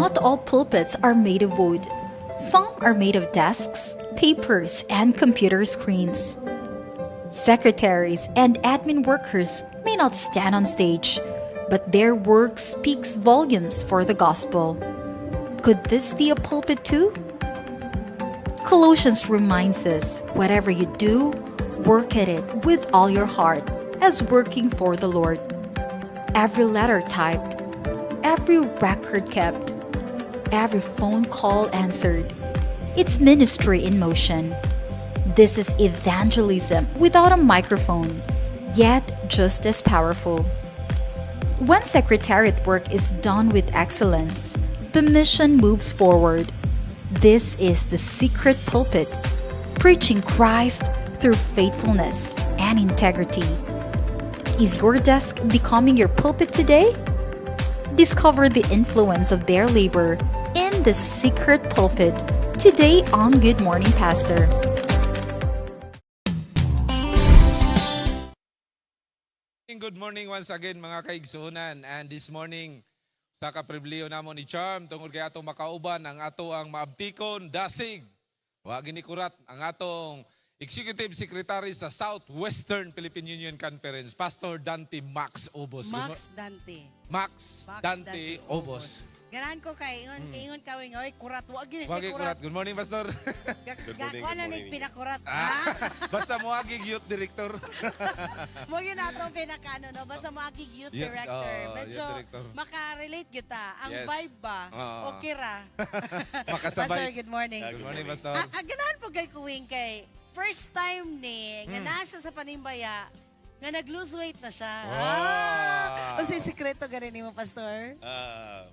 Not all pulpits are made of wood. Some are made of desks, papers, and computer screens. Secretaries and admin workers may not stand on stage, but their work speaks volumes for the gospel. Could this be a pulpit too? Colossians reminds us, whatever you do, work at it with all your heart, as working for the Lord. Every letter typed, every record kept, every phone call answered. It's ministry in motion. This is evangelism without a microphone, yet just as powerful. When secretariat work is done with excellence, the mission moves forward. This is the secret pulpit, preaching Christ through faithfulness and integrity. Is your desk becoming your pulpit today? Discover the influence of their labor in the secret pulpit today on Good Morning Pastor. Good morning once again mga kaigsunan, and this morning sa kapribliyo namo ni Charm tungod kay atong makauban ang ato ang maabtikon dasig wa ginikurat ang atong Executive Secretary sa Southwestern Philippine Union Conference, Pastor Dante Max Obos. Max Dante. Max Dante Obos. Ganahan ko kay ingon kawing oy kurat wa gyud Wagi siya kurat. kurat. Good morning, Pastor. Good morning. Nig pinakurat. Basta mo agig youth director. Mo gyud atong pinakano no basta mo agig youth director. Medyo youth director. maka-relate gyud ta. Ang Yes. vibe ba? Okay ra. Makasabay. Pastor, good morning. Good morning, Pastor. Ganahan po kay kuwing kay first time ni nga naa siya sa Panimbaya nga nag-lose weight na siya. Wow. Kasi sikreto ganin mo, Pastor?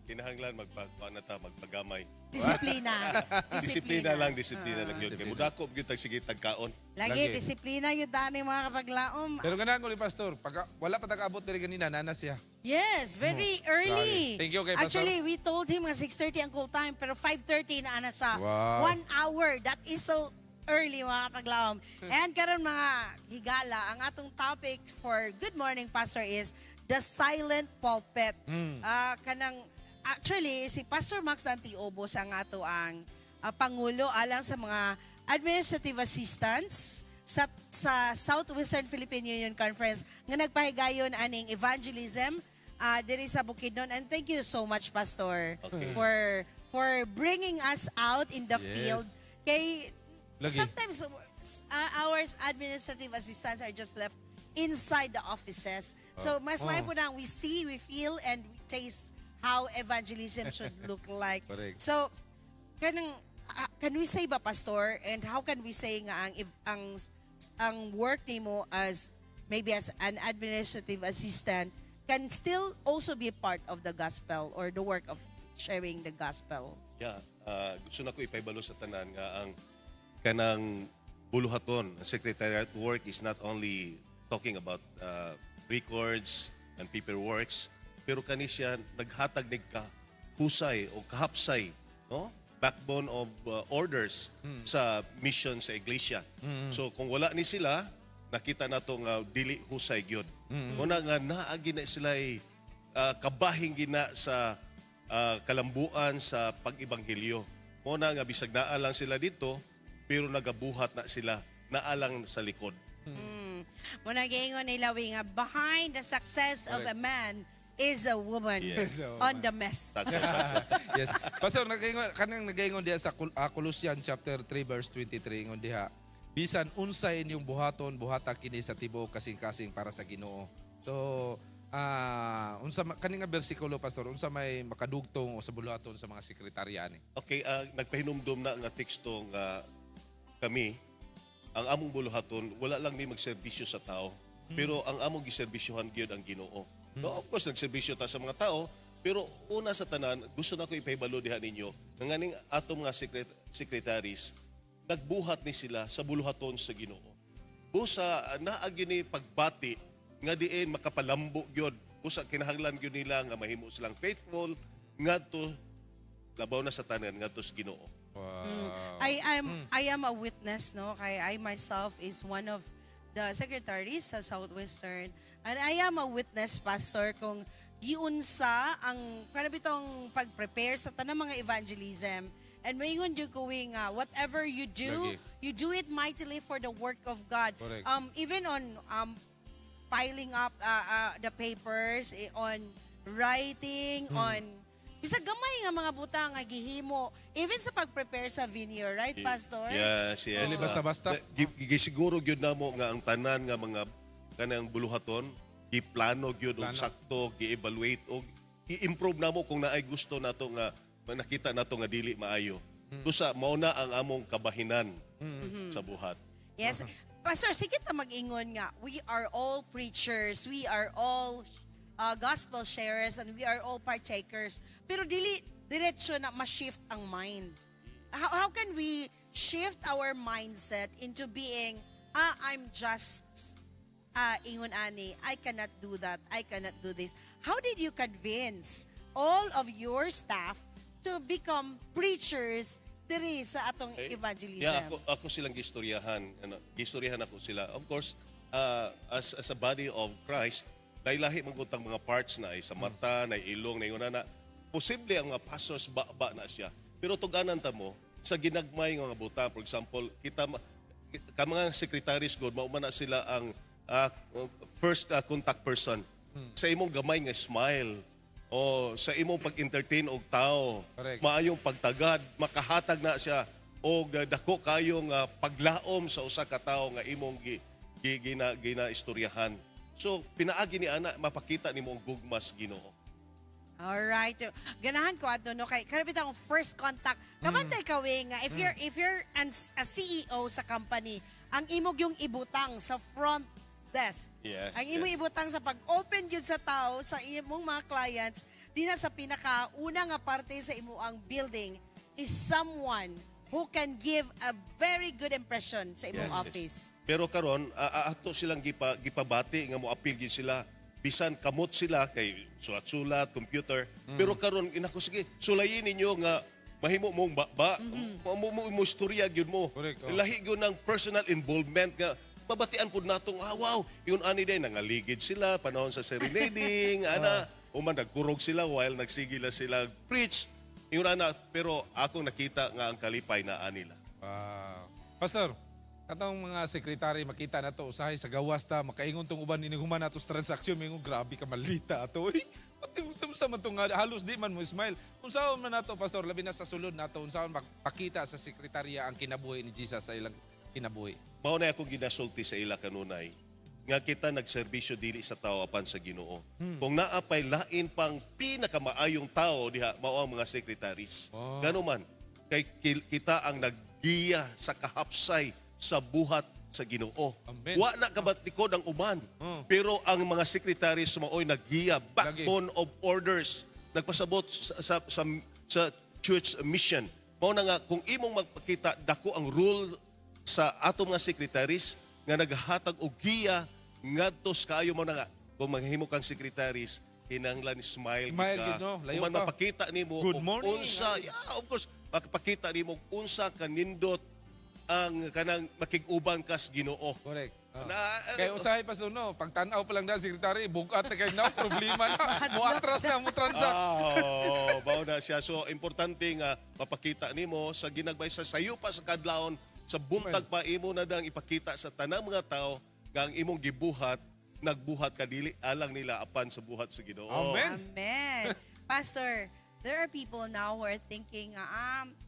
Kinahanglan magpagamay. Disiplina. Disiplina lang yun. Kaya mudakop yun sige tagkaon. Lagi, Lagi. disiplina yun dani mga kapaglaom. Pero ganahan ko ni Pastor, pag wala pa tag-abot diri kanina, nanas siya. Yes, very early. Grabe. Thank you kay Pastor. Actually, we told him nga 6:30 ang call time, pero 5:30 na ana siya. Wow. 1 hour. That is so early mga kapaglaom. And karon mga higala, ang atong topic for Good Morning Pastor is the silent pulpit. Actually, si Pastor Max Dante Obos ang ato ang Pangulo alang sa mga administrative assistants sa Southwestern Philippine Union Conference nga nagpahigayon aning evangelism diri sa Bukidnon. And thank you so much, Pastor, Okay. for bringing us out in the Yes. field. Kay Lagi. sometimes our administrative assistants are just left inside the offices. So mas may po na we see, we feel, and we taste how evangelism should look like. Correct. So, can we say ba, Pastor, and how can we say nga ang work nimo as maybe as an administrative assistant can still also be part of the gospel or the work of sharing the gospel? Yeah, gusto na ko ipaybalo sa tanan nga ang kanang buluhaton, secretariat work is not only talking about records and paperworks, pero kani siya naghatag nig husay o kahapsay, no? Backbone of orders sa mission sa iglesia. So kung wala ni sila, nakita nato nga dili husay gyud. Una nga naagi na sila kabahing gina sa kalambuan sa pag-ebanghelyo. Una nga bisag naa lang sila dito, pero nagabuhat na sila naalang sa likod. Muna giingon nila nga behind the success of a man is a woman Yes. on the mess. Yes. Pastor, nagaingon diha sa Colossians chapter 3 verse 23 ingon diha, bisan unsay inyong buhata kini sa tibuok kasing-kasing para sa Ginoo. So, unsa kani nga bersikulo, Pastor, unsa may makadugtong o sa buluhaton sa mga sekretarya ni? Okay, nagpahinumdum na nga teksto nga kami, ang among buluhaton, wala lang ni magserbisyo sa tao, pero ang among giserbisyohan gyud ang Ginoo. No, of course, nagserbisyo ta sa mga tao, pero una sa tanan, gusto na ko ipahibalo diha ninyo, nga nganing atong mga secretaries, nagbuhat ni sila sa buluhaton sa Ginoo. Busa naagi ni pagbati nga diin makapalambo gyud. Busa kinahanglan gyud nila nga mahimo silang faithful ngadto labaw na sa tanan ngadto sa Ginoo. Wow. I am a witness, no? I myself is one of the secretaries sa Southwestern, and I am a witness, Pastor, kung giunsa ang kana bitong pag-prepare sa tanang mga evangelism. And mayon you going whatever you do, Lagi. you do it mightily for the work of God. Correct. Even on piling up the papers, on writing, on bisag gamay nga mga buta nga gihimo even sa pag-prepare sa vineyard, right, Pastor? Yes, yes. Dili basta-basta. Gisiguro gyud namo nga ang tanan nga mga kanang buluhaton, giplano gyud og Plano. sakto, gi-evaluate og i-improve namo kung naay gusto nato nga nakita nato nga dili maayo. Tusa mao na ang among kabahinan sa buhat. Yes. Pastor, sige ta mag-ingon nga, we are all preachers, we are all gospel sharers, and we are all partakers. Pero dili diretso na ma-shift ang mind. How can we shift our mindset into being, I'm just, ingon ani, I cannot do that, I cannot do this. How did you convince all of your staff to become preachers diri sa atong evangelism? Yeah, ako silang gistoryahan. Gistoryahan ako sila. Of course, as a body of Christ, lahi magutang mga parts na ay sa mata, na ilong, na yun na. Posible ang mga pastors ba na siya. Pero tuganan ta mo, sa ginagmay nga mga buta, for example, ka mga secretaries God, maumana sila ang first contact person. Sa imong gamay nga smile, o sa imong pag-entertain og tao, Correct. maayong pagtagad, makahatag na siya og dako kayong paglaom sa usa ka tawo nga imong ginaistoryahan. So pinaagi ni ana mapakita nimo ang gugmas Ginoo. Alright. Ganahan ko ato no kay karabit akong first contact. Kamantay kawe nga if you're a CEO sa company, ang imog yung ibutang sa front desk. Yes. Ang imo ibutang sa pag-open gyud sa tao sa imong mga clients, di na sa pinakauna nga parte sa imo ang building is someone who can give a very good impression sa imong Yes, yes. office. Pero karon ato silang gipabati nga mo appeal gyud sila bisan kamot sila kay sulat-sulat, computer. Pero karon inako sige sulayin ninyo nga mahimo mong mo istorya gyud mo. Correct, oh. Lahi gyud ng personal involvement nga babatian pud natong wow, yun ani day nangaligid sila panahon sa serenading, ana uman nagkurog sila while nagsigila sila preach. Yun ana, pero akong nakita nga ang kalipay na anila. Pastor, katong mga sekretary makita na to usahay sa gawas ta makaingon tong uban iniguman nato sa transaksyon mingon grabe ka malita ato. Uy, sa man tong halos di man mo smile. Unsaon man nato pastor labi na sa sulod nato unsaon makita sa sekretarya ang kinabuhi ni Jesus sa ilang kinabuhi. Mao na akong ginasulti sa ila kanunay nga kita nagserbisyo dili sa tao apan sa Ginoo. Kung naapay lain pang pinakamaayong tao diha mao ang mga sekretaris. Oh. Gano man kay kita ang naggiya sa kahapsay sa buhat sa Ginoo. Amen. Wa na kabatikod ang uman. Oh. Pero ang mga sekretaris maoy naggiya backbone of orders. Nagpasabot sa church mission. Mao na nga kung imong magpakita dako ang rule sa ato mga sekretaris nga naghatag og giya ngadtos kaayo mo na nga kung maghimo kang sekretaris kinahanglan smile Smile ka gid, no? Layo Kung pa. mapakita nimo Good og morning. unsa of course makapakita nimo og unsa ka nindot ang kanang makig-uban kas Ginoo. Correct. Na- Kaya usahay pastor no, pag tanaw pa lang na sekretary, bukat na kay na problema na. Mo atras na mo transact. Bao na siya. So, importante nga mapakita nimo sa ginagbay sa sayo pa sa kadlawon, sa buntag pa imo na dang ipakita sa tanang mga tao nga ang imong gibuhat, nagbuhat ka dili alang nila apan sa buhat sa Ginoo. Amen. Amen. Pastor, there are people now who are thinking,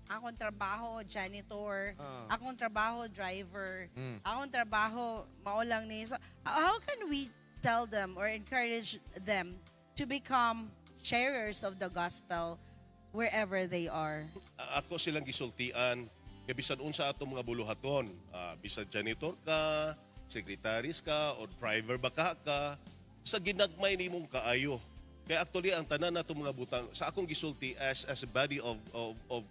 akong trabaho, janitor, akong trabaho, driver, akong trabaho, maulang ni. So, how can we tell them or encourage them to become sharers of the gospel wherever they are? Ako silang gisultian, kaya bisan unsa atong mga buluhaton, bisan janitor ka, sekretaris ka, o driver ba ka, sa ginagmay nimong kaayo. Kaya actually, ang tanan nato mga butang, sa akong gisulti as a body of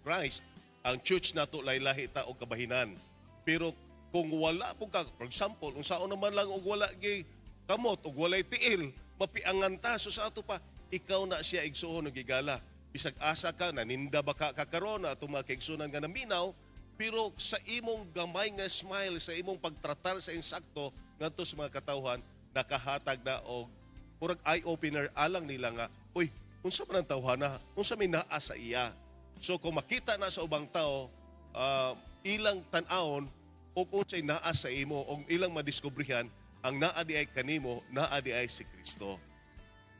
Christ, ang church nato lahi-lahi ta og kabahinan. Pero kung wala po ka, for example, kung saan naman lang og wala gay kamot, og walay tiil, mapiangan ta, so sa ato pa, ikaw na siya igsuon og gigala. Bisag asa ka, naninda ba ka karon na itong mga kaigsunan nga naminaw, pero sa imong gamay nga smile, sa imong pagtratar sa insakto, ngadto sa mga katawhan, nakahatag na og murag eye-opener alang nila nga, uy, unsa man ang tawhana, unsa may naa sa iya. So kung makita na sa ubang tao, ilang tan-aon o unsay naa sa imo o ilang madiskubrihan, ang naa di ay kanimo, naa di ay si Kristo.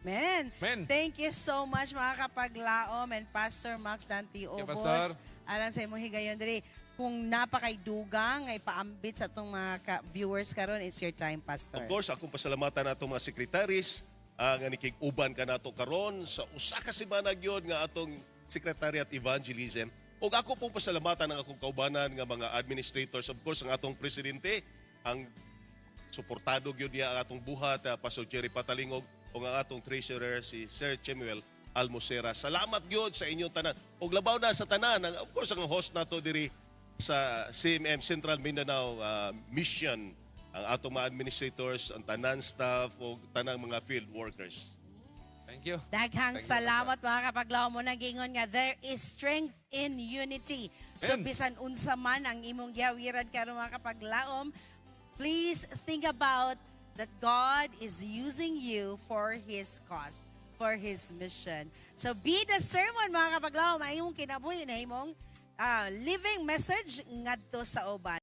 Men. Men. Thank you so much mga kapaglaom and Pastor Max Dante Okay, Obos. Pastor. Alang sa imong higayon diri. Kung napakaydugang ay paambit sa itong mga viewers karon, it's your time, Pastor. Of course, akong pasalamatan na itong mga sekretaris nga nikig-uban ka nato karon sa usa ka semana gyud nga atong Secretary at Evangelism. O ako pong pasalamatan ng akong kaubanan nga mga administrators. Of course, ang atong presidente, ang suportado gyud niya ang atong buhat, Pastor Jerry Patalingog, o ang atong treasurer, si Sir Chemuel Almosera. Salamat gyud sa inyong tanan. O labaw na sa tanan, of course, ang host nato diri sa CMM Central Mindanao Mission, ang atong mga administrators, ang tanan staff o tanang mga field workers. Thank you. Daghang Thank you, salamat mga kapaglaom mo nagingon nga there is strength in unity. So Amen. bisan unsa man ang imong gihawiran karon mga kapaglaom, please think about that God is using you for His cause, for His mission. So be the sermon mga kapaglaom, ay imong kinabuhi na imong living message ngadto sa uban.